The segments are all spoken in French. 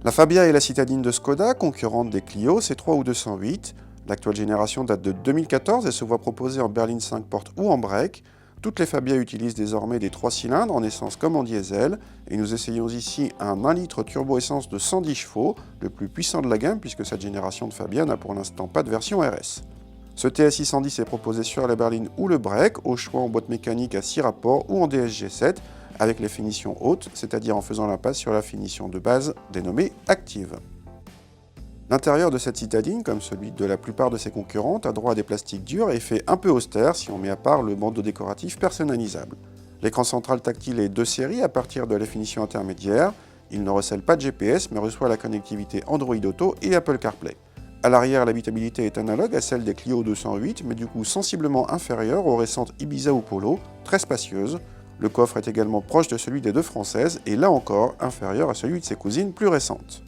La Fabia est la citadine de Škoda, concurrente des Clio C3 ou 208. L'actuelle génération date de 2014 et se voit proposer en berline 5 portes ou en break. Toutes les Fabia utilisent désormais des 3 cylindres en essence comme en diesel, et nous essayons ici un 1 litre turbo-essence de 110 chevaux, le plus puissant de la gamme puisque cette génération de Fabia n'a pour l'instant pas de version RS. Ce TSI 110 est proposé sur la berline ou le break, au choix en boîte mécanique à 6 rapports ou en DSG7, avec les finitions hautes, c'est-à-dire en faisant l'impasse sur la finition de base dénommée active. L'intérieur de cette citadine, comme celui de la plupart de ses concurrentes, a droit à des plastiques durs et fait un peu austère si on met à part le bandeau décoratif personnalisable. L'écran central tactile est de série à partir de la finition intermédiaire. Il ne recèle pas de GPS mais reçoit la connectivité Android Auto et Apple CarPlay. À l'arrière, l'habitabilité est analogue à celle des Clio 208, mais du coup sensiblement inférieure aux récentes Ibiza ou Polo, très spacieuse. Le coffre est également proche de celui des deux françaises et là encore inférieur à celui de ses cousines plus récentes.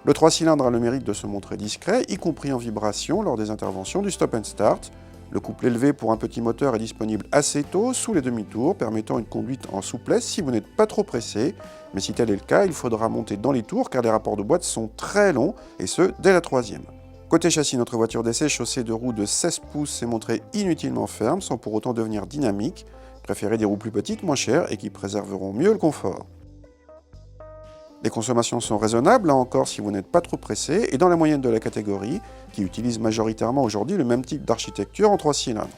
Le 3 cylindres a le mérite de se montrer discret, y compris en vibration lors des interventions du stop and start. Le couple élevé pour un petit moteur est disponible assez tôt, sous les demi-tours, permettant une conduite en souplesse si vous n'êtes pas trop pressé. Mais si tel est le cas, il faudra monter dans les tours car les rapports de boîte sont très longs, et ce, dès la 3e. Côté châssis, notre voiture d'essai chaussée de roues de 16 pouces s'est montrée inutilement ferme, sans pour autant devenir dynamique. Préférez des roues plus petites, moins chères, et qui préserveront mieux le confort. Les consommations sont raisonnables, là encore si vous n'êtes pas trop pressé, et dans la moyenne de la catégorie, qui utilise majoritairement aujourd'hui le même type d'architecture en 3 cylindres.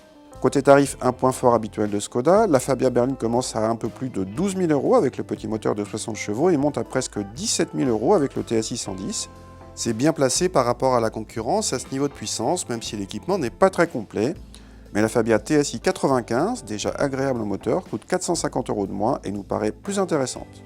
Côté tarif, un point fort habituel de Škoda, la Fabia berline commence à un peu plus de 12 000 € avec le petit moteur de 60 chevaux et monte à presque 17 000 € avec le TSI 110. C'est bien placé par rapport à la concurrence à ce niveau de puissance, même si l'équipement n'est pas très complet. Mais la Fabia TSI 95, déjà agréable au moteur, coûte 450 € de moins et nous paraît plus intéressante.